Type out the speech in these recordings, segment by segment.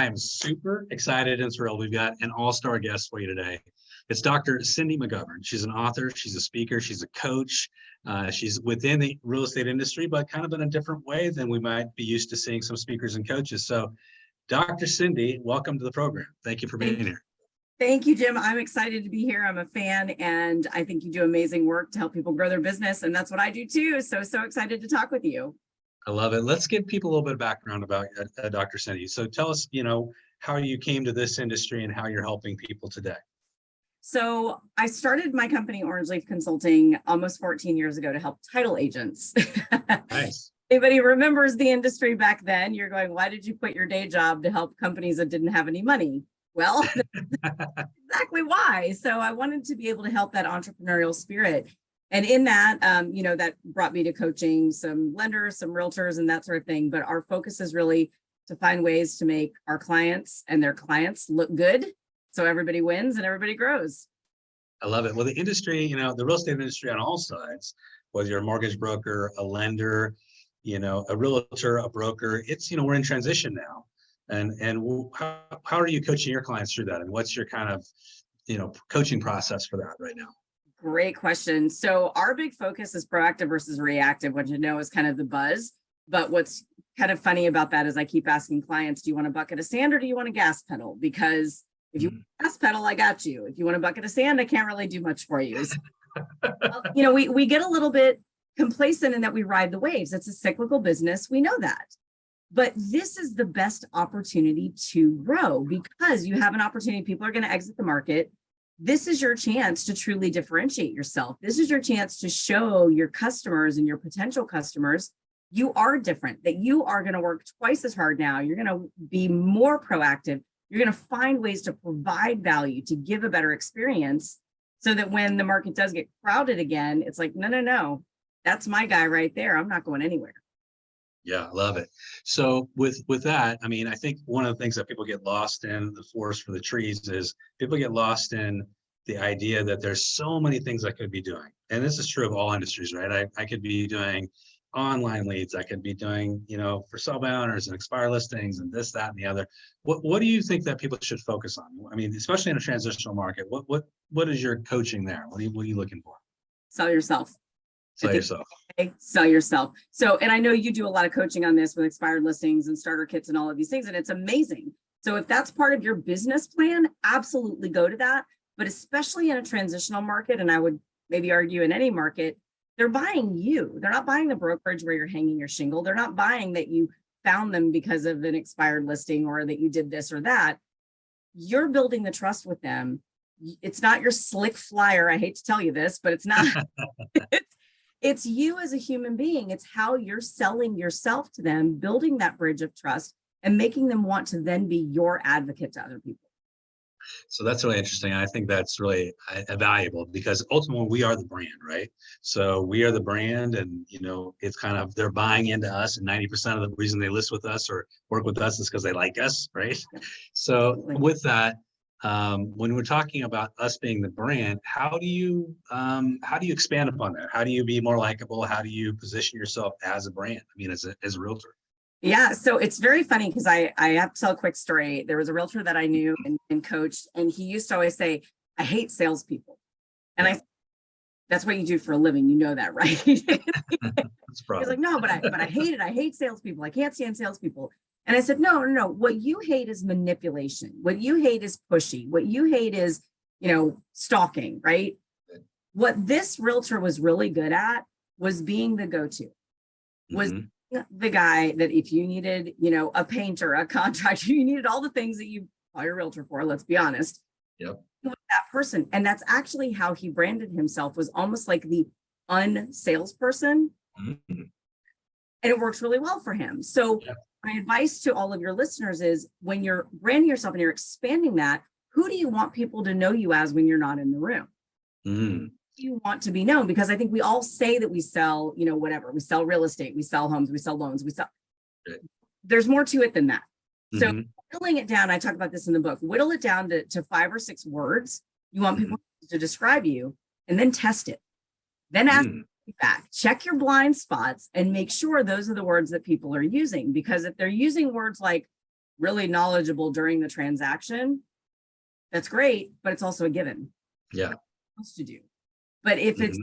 I am super excited and thrilled. We've got an all-star guest for you today. It's Dr. Cindy McGovern. She's an author, she's a speaker, she's a coach. She's within the real estate industry, but kind of in a different way than we might be used to seeing some speakers and coaches. So Dr. Cindy, welcome to the program. Thank you for being here. Thank you, Jim. I'm excited to be here. I'm a fan, and I think you do amazing work to help people grow their business, and that's what I do too. So excited to talk with you. I love it. Let's give people a little bit of background about Dr. Cindy. So tell us, how you came to this industry and how you're helping people today. So I started my company, Orange Leaf Consulting, almost 14 years ago to help title agents. Nice. Anybody remembers the industry back then? You're going, why did you quit your day job to help companies that didn't have any money? Well, exactly why. So I wanted to be able to help that entrepreneurial spirit. And in that, that brought me to coaching some lenders, some realtors, and that sort of thing. But our focus is really to find ways to make our clients and their clients look good, so everybody wins and everybody grows. I love it. Well, the industry, the real estate industry on all sides, whether you're a mortgage broker, a lender, a realtor, a broker, it's, we're in transition now. And how are you coaching your clients through that? And what's your kind of, coaching process for that right now? Great question. So our big focus is proactive versus reactive, which is kind of the buzz. But what's kind of funny about that is I keep asking clients, do you want a bucket of sand or do you want a gas pedal? Because if you want a gas pedal, I got you. If you want a bucket of sand, I can't really do much for you. So, we get a little bit complacent in that we ride the waves. It's a cyclical business. We know that. But this is the best opportunity to grow because you have an opportunity. People are going to exit the market. This is your chance to truly differentiate yourself. This is your chance to show your customers and your potential customers you are different, that you are going to work twice as hard now. You're going to be more proactive. You're going to find ways to provide value, to give a better experience so that when the market does get crowded again, it's like, no, that's my guy right there. I'm not going anywhere. Yeah, I love it. So with that, I think one of the things that people get lost in the forest for the trees is people get lost in the idea that there's so many things I could be doing. And this is true of all industries, right? I could be doing online leads. I could be doing, for sell by owners and expire listings and this, that, and the other. What do you think that people should focus on? Especially in a transitional market, what is your coaching there? What are you looking for? Sell yourself. Sell yourself. Sell yourself. So, and I know you do a lot of coaching on this with expired listings and starter kits and all of these things, and it's amazing. So if that's part of your business plan, absolutely go to that. But especially in a transitional market, and I would maybe argue in any market, they're buying you. They're not buying the brokerage where you're hanging your shingle. They're not buying that you found them because of an expired listing or that you did this or that. You're building the trust with them. It's not your slick flyer. I hate to tell you this, but it's not. It's you as a human being. It's how you're selling yourself to them, building that bridge of trust and making them want to then be your advocate to other people. So that's really interesting. I think that's really valuable because ultimately we are the brand, right? So we are the brand and, it's kind of, they're buying into us and 90% of the reason they list with us or work with us is because they like us, right? So with that, when we're talking about us being the brand, how do you expand upon that? How do you be more likable? How do you position yourself as a brand? As a realtor. Yeah, so it's very funny because I have to tell a quick story. There was a realtor that I knew and coached, and he used to always say, I hate salespeople. And I said, that's what you do for a living. You know that, right? He's like, no, but I hate it. I hate salespeople. I can't stand salespeople. And I said, no. What you hate is manipulation. What you hate is pushy. What you hate is, stalking, right? What this realtor was really good at was being the go-to, was the guy that if you needed, a painter, a contractor, you needed all the things that you call your realtor for, let's be honest. Yep. That person. And that's actually how he branded himself, was almost like the unsalesperson. And it works really well for him. So my advice to all of your listeners is when you're branding yourself and you're expanding that, who do you want people to know you as when you're not in the room? You want to be known, because I think we all say that we sell, whatever, we sell real estate, we sell homes, we sell loans, there's more to it than that. So whittling it down, I talk about this in the book, whittle it down to 5 or 6 words you want people to describe you, and then test it. Then ask feedback, check your blind spots and make sure those are the words that people are using. Because if they're using words like really knowledgeable during the transaction, that's great, but it's also a given. Yeah. Supposed to do. But if it's,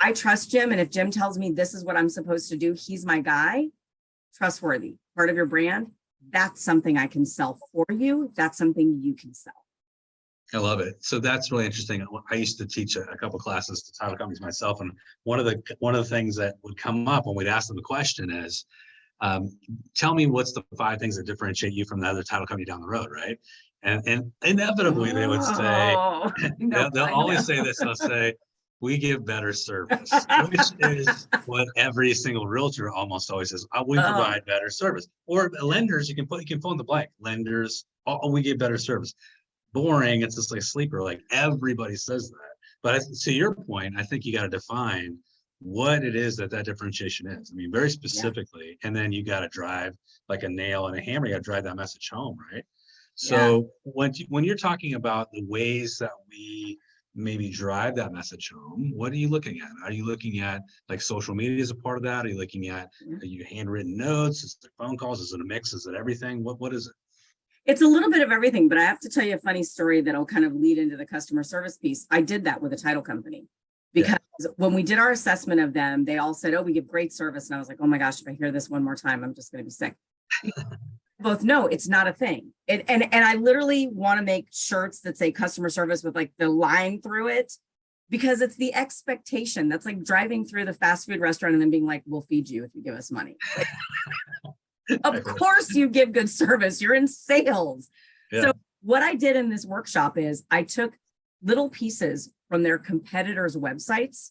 I trust Jim, and if Jim tells me this is what I'm supposed to do, he's my guy, trustworthy, part of your brand, that's something I can sell for you. That's something you can sell. I love it. So that's really interesting. I used to teach a couple classes to title companies myself, and one of the things that would come up when we'd ask them the question is, tell me what's the 5 things that differentiate you from the other title company down the road, right? And inevitably they would say, they'll always say this. They'll say, we give better service, which is what every single realtor almost always says. We provide better service. Or lenders, you can fill in the blank. Lenders, we give better service. Boring. It's just like a sleeper. Like everybody says that. But to your point, I think you got to define what it is that differentiation is. I mean, very specifically, and then you got to drive like a nail and a hammer. You got to drive that message home, right? So when you're talking about the ways that we maybe drive that message home, what are you looking at? Are you looking at like social media as a part of that? Are you looking at your handwritten notes? Is it phone calls? Is it a mix? Is it everything? What is it? It's a little bit of everything, but I have to tell you a funny story that'll kind of lead into the customer service piece. I did that with a title company because when we did our assessment of them, they all said, oh, we give great service. And I was like, oh my gosh, if I hear this one more time, I'm just going to be sick. Both know it's not a thing. And I literally want to make shirts that say customer service with like the line through it, because it's the expectation. That's like driving through the fast food restaurant and then being like, we'll feed you if you give us money. Of course you give good service. You're in sales. Yeah. So what I did in this workshop is I took little pieces from their competitors' websites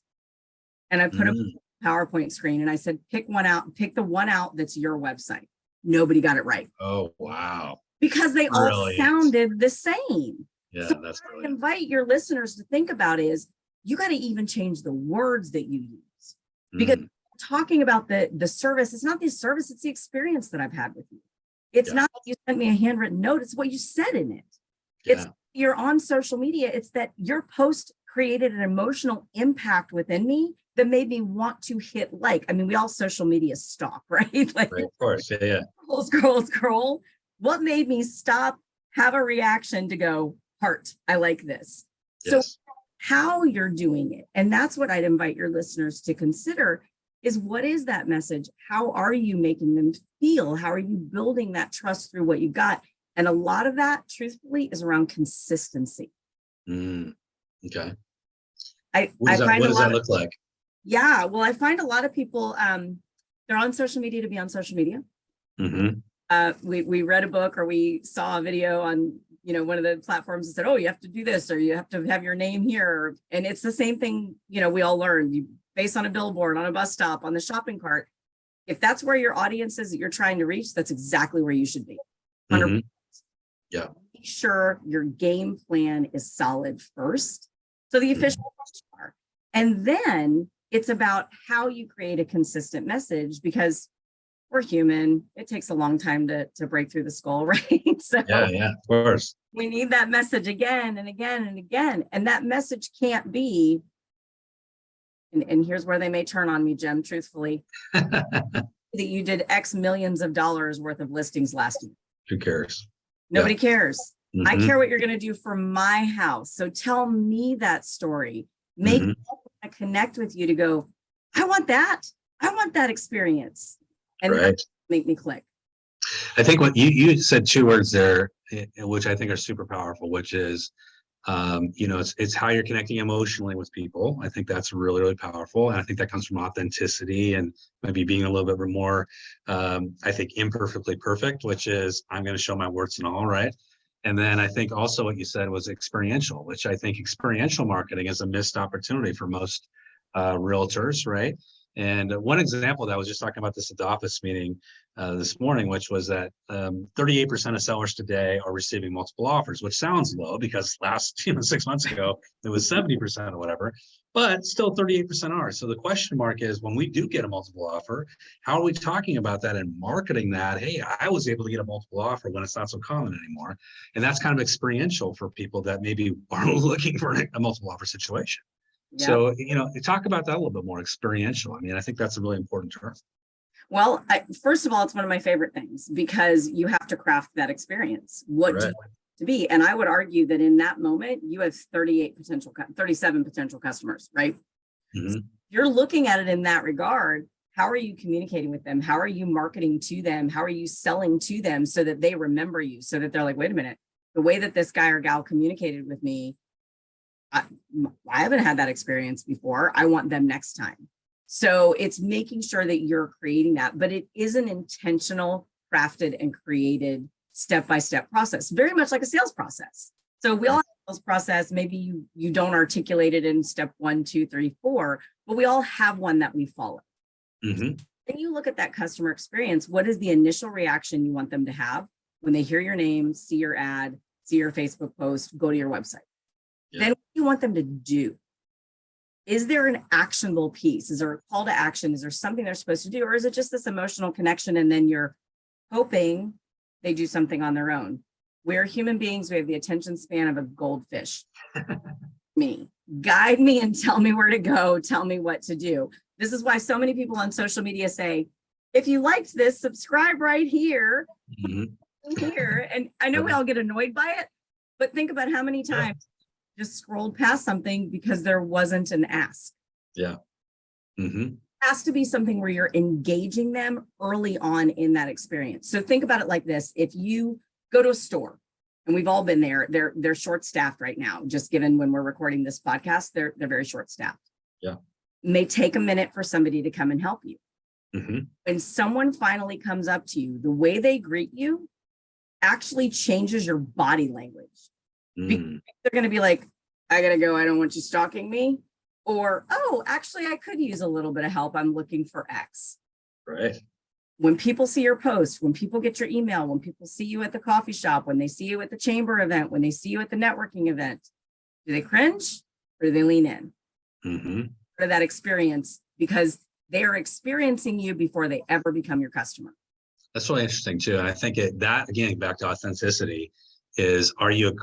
and I put them on a PowerPoint screen and I said, pick one out, pick the one out that's your website. Nobody got it right. Oh, wow. Because they all sounded the same. Yeah, so that's what I invite your listeners to think about is you got to even change the words that you use. Because talking about the service, it's not the service, it's the experience that I've had with you. It's not that you sent me a handwritten note, it's what you said in it. It's you're on social media, it's that your post created an emotional impact within me that made me want to hit like. I mean, we all social media stalk, right? Like, right, of course, yeah. Scroll. What made me stop, have a reaction to go, heart, I like this. So how you're doing it, and that's what I'd invite your listeners to consider is what is that message? How are you making them feel? How are you building that trust through what you got? And a lot of that, truthfully, is around consistency. Okay. What does that look like? Yeah, well, I find a lot of people, they're on social media to be on social media. We read a book or we saw a video on, one of the platforms that said, oh, you have to do this, or you have to have your name here. And it's the same thing, we all learned. You based on a billboard, on a bus stop, on the shopping cart. If that's where your audience is that you're trying to reach, that's exactly where you should be. 100%. Yeah. Make sure your game plan is solid first. So the official are. And then it's about how you create a consistent message, because we're human. It takes a long time to break through the skull, right? So yeah, of course. We need that message again and again and again. And that message can't be, and here's where they may turn on me, Jim, truthfully, that you did X millions of dollars worth of listings last year. Who cares? Nobody cares. I care what you're going to do for my house. So tell me that story. Make me connect with you to go, I want that. I want that experience. And make me click. I think what you said 2 words there, which I think are super powerful, which is, it's how you're connecting emotionally with people. I think that's really, really powerful. And I think that comes from authenticity and maybe being a little bit more, I think, imperfectly perfect, which is I'm going to show my warts and all, right? And then I think also what you said was experiential, which I think experiential marketing is a missed opportunity for most realtors, right? And one example that I was just talking about this at the office meeting this morning, which was that 38% of sellers today are receiving multiple offers, which sounds low because last 6 months ago it was 70% or whatever, but still 38% are. So the question mark is, when we do get a multiple offer, how are we talking about that and marketing that? Hey, I was able to get a multiple offer when it's not so common anymore. And that's kind of experiential for people that maybe are looking for a multiple offer situation. Yep. So, talk about that a little bit more, experiential. I mean, I think that's a really important term. Well, first of all, it's one of my favorite things because you have to craft that experience. What do Right. you want it to be? And I would argue that in that moment, you have 37 potential customers, right? So Mhm. you're looking at it in that regard. How are you communicating with them? How are you marketing to them? How are you selling to them so that they remember you, so that they're like, wait a minute, the way that this guy or gal communicated with me, I, I haven't had that experience before. I want them next time. So it's making sure that you're creating that, but it is an intentional, crafted, and created step-by-step process, very much like a sales process. So we all have a sales process. Maybe you don't articulate it in step 1, 2, 3, 4, but we all have one that we follow. Mhm. Then you look at that customer experience. What is the initial reaction you want them to have when they hear your name, see your ad, see your Facebook post, go to your website? Yeah. Then what do you want them to do? Is there an actionable piece? Is there a call to action? Is there something they're supposed to do? Or is it just this emotional connection and then you're hoping they do something on their own? We're human beings. We have the attention span of a goldfish. Guide me and tell me where to go. Tell me what to do. This is why so many people on social media say, if you liked this, subscribe right here, Mhm. here. And I know we all get annoyed by it, but think about how many Yeah. times just scrolled past something because there wasn't an ask. Yeah. Mhm. Has to be something where you're engaging them early on in that experience. So think about it like this. If you go to a store, and we've all been there, they're short-staffed right now, just given when we're recording this podcast, they're very short-staffed. Yeah. It may take a minute for somebody to come and help you. Mhm. When someone finally comes up to you, the way they greet you actually changes your body language. Mm. They're going to be like, I got to go. I don't want you stalking me. Or, oh, actually, I could use a little bit of help. I'm looking for X. Right. When people see your post, when people get your email, when people see you at the coffee shop, when they see you at the chamber event, when they see you at the networking event, do they cringe or do they lean in Mhm. for that experience? Because they are experiencing you before they ever become your customer. That's really interesting too. And I think that again, back to authenticity, is are you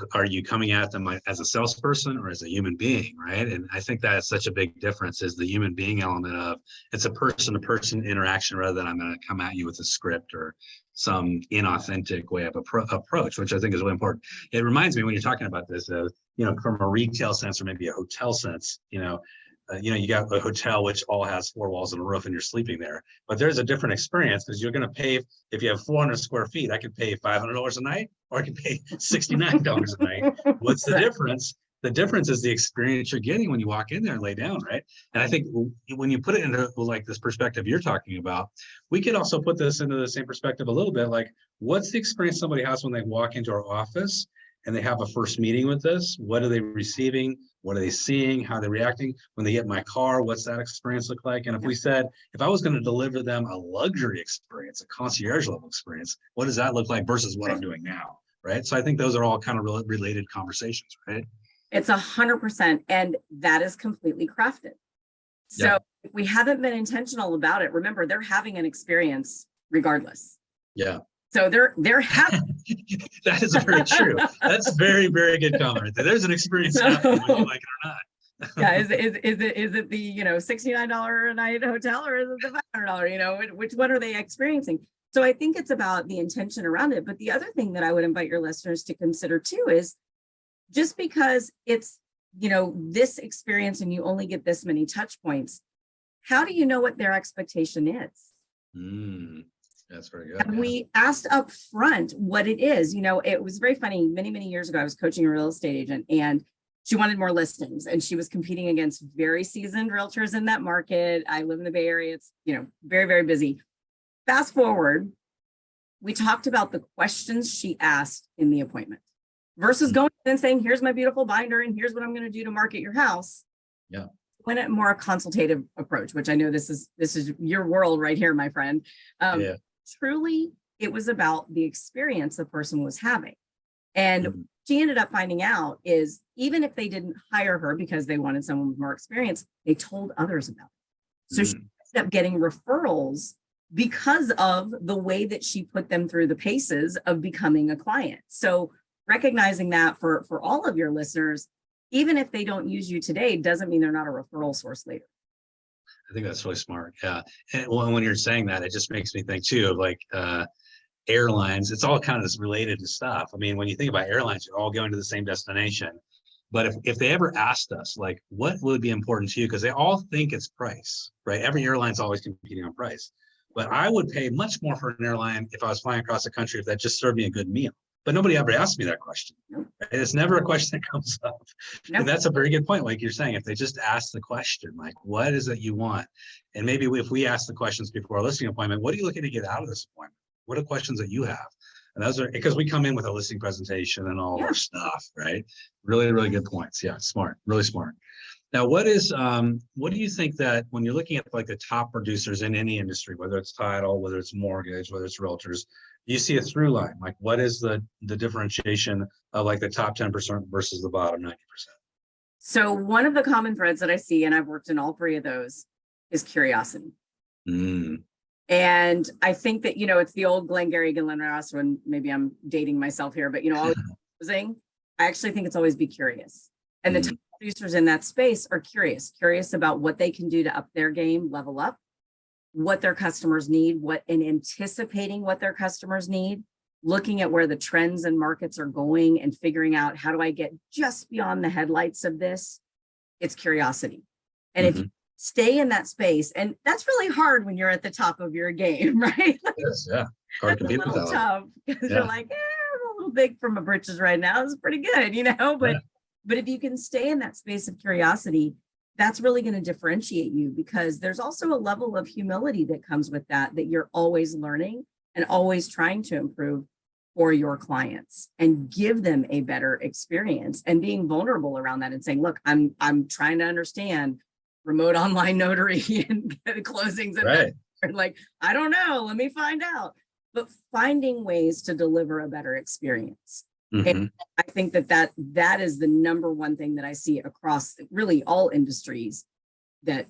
coming at them as a salesperson or as a human being, right? And I think that is such a big difference, is the human being element of it's a person to person interaction rather than I'm going to come at you with a script or some inauthentic way of approach, which I think is really important. It reminds me when you're talking about this, from a retail sense or maybe a hotel sense, you got a hotel which all has 4 walls and a roof and you're sleeping there, but there's a different experience because you're going to pay, if you have 400 square feet, I could pay $500 a night or I can pay $69 a night. What's the difference? The difference is the experience you're getting when you walk in there and lay down, right? And I think when you put it into like this perspective you're talking about, we could also put this into the same perspective a little bit, like what's the experience somebody has when they walk into our office and they have a first meeting with us? What are they receiving? What are they seeing? How are they reacting? When they get in my car, what's that experience look like? And if we said, if I was going to deliver them a luxury experience, a concierge level experience, what does that look like versus what I'm doing now? Right. So I think those are all kind of related conversations, right? It's 100%. And that is completely crafted. So if we haven't been intentional about it, remember, they're having an experience regardless. Yeah. So they're having. That is very true. That's very, very good comment right there. There's an experience happening whether you like it or not. Yeah, is it the $69 a night hotel or is it the $500? Which one are they experiencing? So I think it's about the intention around it. But the other thing that I would invite your listeners to consider too is just because it's this experience and you only get this many touch points, how do you know what their expectation is? That's very good. And we asked up front what it is. It was very funny. Many, many years ago, I was coaching a real estate agent and she wanted more listings and she was competing against very seasoned realtors in that market. I live in the Bay Area. It's, very, very busy. Fast forward, we talked about the questions she asked in the appointment versus going in and saying, here's my beautiful binder and here's what I'm going to do to market your house. Yeah. Went at more a consultative approach, which I know this is your world right here, my friend. Truly, it was about the experience the person was having. And she ended up finding out is even if they didn't hire her because they wanted someone with more experience, they told others about it. So she ended up getting referrals because of the way that she put them through the paces of becoming a client. So recognizing that for all of your listeners, even if they don't use you today, doesn't mean they're not a referral source later. I think that's really smart. Yeah. And when you're saying that, it just makes me think too of like airlines. It's all kind of related to stuff. I mean, when you think about airlines, you're all going to the same destination. But if they ever asked us, like, what would be important to you? Because they all think it's price, right? Every airline's always competing on price. But I would pay much more for an airline if I was flying across the country if that just served me a good meal. But nobody ever asked me that question. Nope. Right? It's never a question that comes up. Nope. And that's a very good point. Like you're saying, if they just ask the question, like, what is it you want? And maybe if we ask the questions before our listing appointment, what are you looking to get out of this appointment? What are questions that you have? And those are because we come in with a listing presentation and all our stuff, right? Really, really good points. Yeah, smart, really smart. Now, what do you think that when you're looking at like the top producers in any industry, whether it's title, whether it's mortgage, whether it's realtors, do you see a through line? Like what is the differentiation of like the top 10% versus the bottom 90%? So one of the common threads that I see, and I've worked in all three of those, is curiosity. Mm. And I think that, it's the old Glengarry Glen Ross, when maybe I'm dating myself here, but, always I actually think it's always be curious. And the top producers in that space are curious about what they can do to up their game, level up, what their customers need, and anticipating what their customers need, looking at where the trends and markets are going and figuring out, how do I get just beyond the headlights of this? It's curiosity. And if you stay in that space, and that's really hard when you're at the top of your game, right? Yes, yeah. Hard to compete with that. Tough because you're like, I'm a little big for my britches right now. It's pretty good, but if you can stay in that space of curiosity, that's really going to differentiate you, because there's also a level of humility that comes with that you're always learning and always trying to improve for your clients and give them a better experience, and being vulnerable around that and saying, look, I'm trying to understand remote online notary and closings and right. Like, I don't know, let me find out. But finding ways to deliver a better experience. And I think that is the number one thing that I see across really all industries that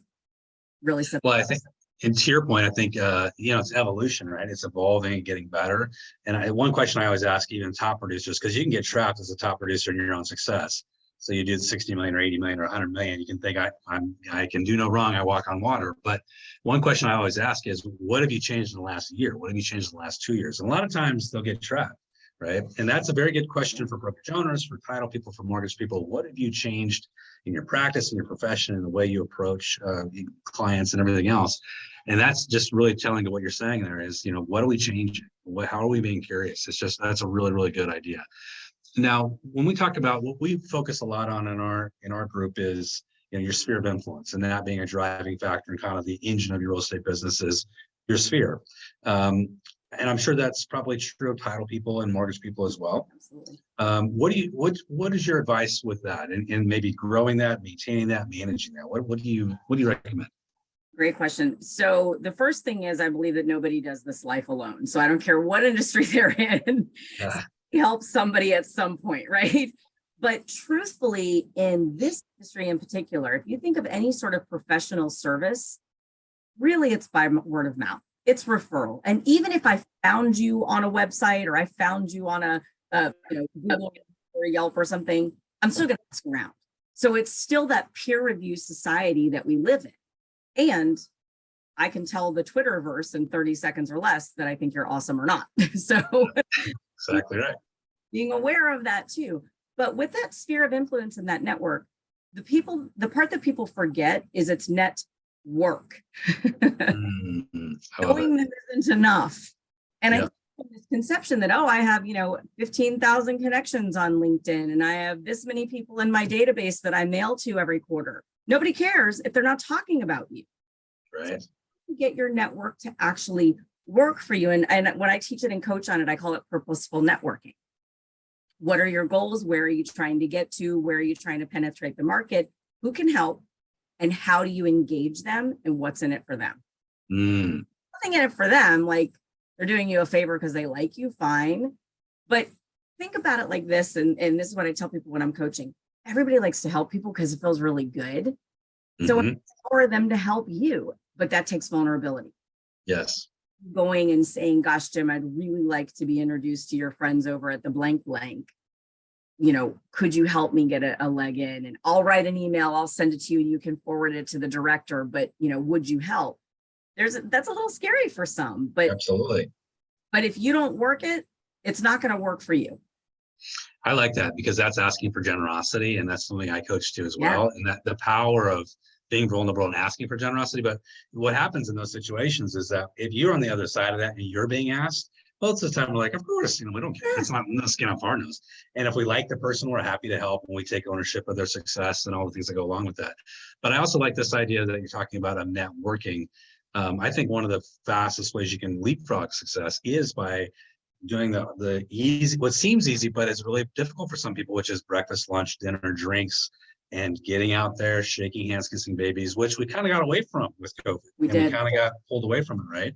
really. Well, I think, and to your point, I think, it's evolution, right? It's evolving and getting better. And one question I always ask even top producers, because you can get trapped as a top producer in your own success. So you do 60 million or 80 million or 100 million, you can think I can do no wrong. I walk on water. But one question I always ask is, what have you changed in the last year? What have you changed in the last 2 years? And a lot of times they'll get trapped. Right. And that's a very good question for brokerage owners, for title people, for mortgage people. What have you changed in your practice, in your profession, in the way you approach clients and everything else? And that's just really telling to what you're saying there is, what are we changing? How are we being curious? That's a really, really good idea. Now, when we talk about what we focus a lot on in our group is, your sphere of influence, and that being a driving factor and kind of the engine of your real estate business is your sphere. And I'm sure that's probably true of title people and mortgage people as well. Absolutely. What is your advice with that, and maybe growing that, maintaining that, managing that? What do you recommend? Great question. So the first thing is, I believe that nobody does this life alone. So I don't care what industry they're in, help somebody at some point, right? But truthfully, in this industry in particular, if you think of any sort of professional service, really it's by word of mouth. It's referral. And even if I found you on a website, or I found you on a Google or Yelp or something, I'm still going to ask around. So it's still that peer review society that we live in. And I can tell the Twitterverse in 30 seconds or less that I think you're awesome or not. So exactly right. Being aware of that too. But with that sphere of influence in that network, the part that people forget is it's net work. Knowing that isn't enough. And I think this conception that, I have, 15,000 connections on LinkedIn, and I have this many people in my database that I mail to every quarter. Nobody cares if they're not talking about you. Right. So get your network to actually work for you. And when I teach it and coach on it, I call it purposeful networking. What are your goals? Where are you trying to get to? Where are you trying to penetrate the market? Who can help? And how do you engage them, and what's in it for them? Nothing in it for them, like they're doing you a favor because they like you, fine. But think about it like this, and this is what I tell people when I'm coaching. Everybody likes to help people because it feels really good. So it's for them to help you, but that takes vulnerability. Yes. Going and saying, gosh, Jim, I'd really like to be introduced to your friends over at the blank blank. could you help me get a leg in? And I'll write an email, I'll send it to you, and you can forward it to the director, but would you help? That's a little scary for some, but Absolutely. But if you don't work it, it's not going to work for you. I like that, because that's asking for generosity, and that's something I coach to as Yeah. well. And that the power of being vulnerable and asking for generosity. But what happens in those situations is that if you're on the other side of that and you're being asked, most of the time we're like, of course, we don't care. It's not no skin off our nose. And if we like the person, we're happy to help, and we take ownership of their success and all the things that go along with that. But I also like this idea that you're talking about of networking. I think one of the fastest ways you can leapfrog success is by doing the easy, what seems easy, but it's really difficult for some people, which is breakfast, lunch, dinner, drinks, and getting out there, shaking hands, kissing babies, which we kind of got away from with COVID. We and did. We kind of got pulled away from it, right?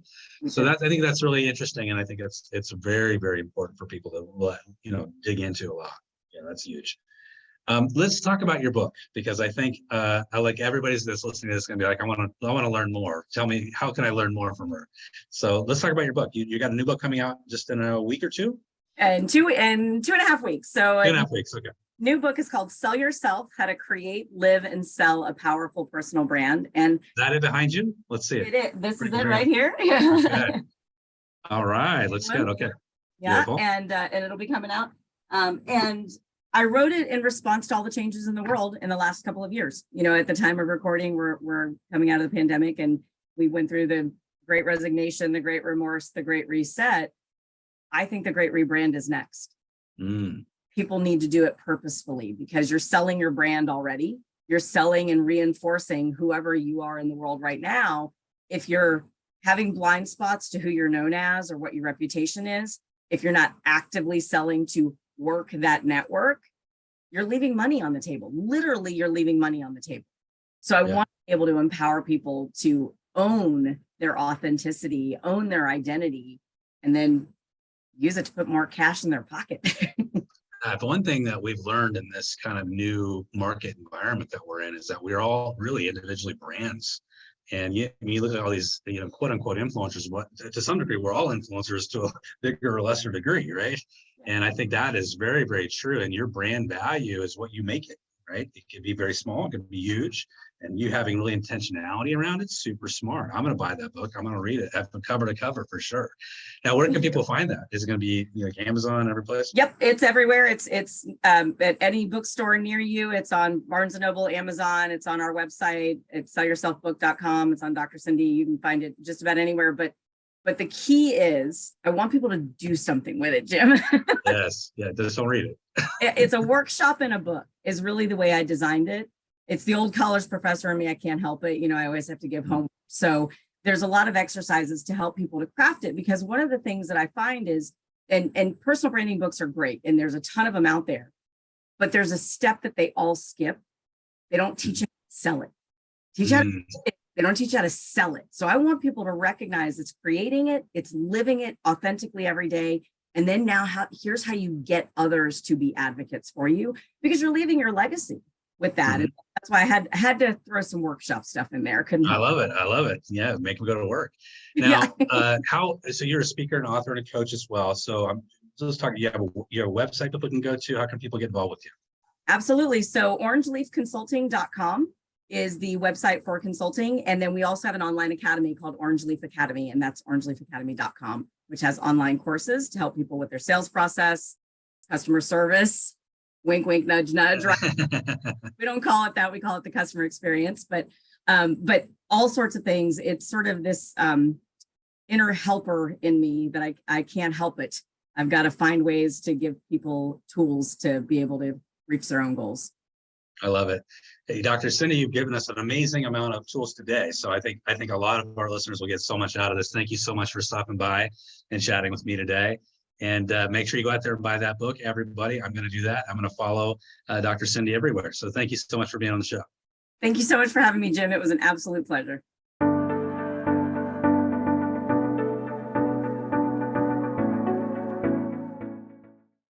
So I think that's really interesting, and I think it's very, very important for people to dig into a lot. Yeah, that's huge. Let's talk about your book, because I think I like everybody that's listening to this is going to be like, I want to learn more. Tell me, how can I learn more from her? So let's talk about your book. You got a new book coming out just in a week or two? And 2.5 weeks. So 2.5 weeks. Okay. New book is called Sell Yourself: How to Create, Live, and Sell a Powerful Personal Brand. And is that it behind you? Let's see it. This is it right here. Okay. All right. Looks good. Okay. Yeah. Beautiful. And it'll be coming out. And I wrote it in response to all the changes in the world in the last couple of years. At the time of recording, we're coming out of the pandemic, and we went through the Great Resignation, the Great Remorse, the Great Reset. I think the Great Rebrand is next. People need to do it purposefully, because you're selling your brand already. You're selling and reinforcing whoever you are in the world right now. If you're having blind spots to who you're known as or what your reputation is, if you're not actively selling to work that network, you're leaving money on the table. Literally, you're leaving money on the table. So I want to be able to empower people to own their authenticity, own their identity, and then use it to put more cash in their pocket. The one thing that we've learned in this kind of new market environment that we're in is that we're all really individually brands. And you look at all these, quote unquote influencers, to some degree, we're all influencers to a bigger or lesser degree, right? And I think that is very, very true. And your brand value is what you make it, right? It can be very small, it can be huge. And you having really intentionality around it, super smart. I'm going to buy that book. I'm going to read it from cover to cover for sure. Now, where can people find that? Is it going to be like Amazon, every place? Yep, it's everywhere. It's at any bookstore near you. It's on Barnes & Noble, Amazon. It's on our website. It's sellyourselfbook.com. It's on Dr. Cindy. You can find it just about anywhere. But the key is, I want people to do something with it, Jim. Yes. Yeah, just don't read it. It's a workshop in a book is really the way I designed it. It's the old college professor in me. I can't help it. I always have to give homework. So there's a lot of exercises to help people to craft it, because one of the things that I find is, and personal branding books are great, and there's a ton of them out there, but there's a step that they all skip. They don't teach you how to sell it. They don't teach you how to sell it. So I want people to recognize it's creating it, it's living it authentically every day. And then now here's how you get others to be advocates for you, because you're leaving your legacy with that. And that's why I had to throw some workshop stuff in there. I love it. Yeah, make them go to work. Now, so you're a speaker, an author, and a coach as well. So let's talk. You have a website people can go to. How can people get involved with you? Absolutely. So orangeleafconsulting.com is the website for consulting. And then we also have an online academy called Orange Leaf Academy, and that's orangeleafacademy.com, which has online courses to help people with their sales process, customer service. Wink, wink, nudge, nudge, right? We don't call it that. We call it the customer experience, but all sorts of things. It's sort of this inner helper in me that I can't help it. I've got to find ways to give people tools to be able to reach their own goals. I love it. Hey, Dr. Cindy, you've given us an amazing amount of tools today. So I think a lot of our listeners will get so much out of this. Thank you so much for stopping by and chatting with me today. And make sure you go out there and buy that book, everybody. I'm going to do that. I'm going to follow Dr. Cindy everywhere. So thank you so much for being on the show. Thank you so much for having me, Jim. It was an absolute pleasure.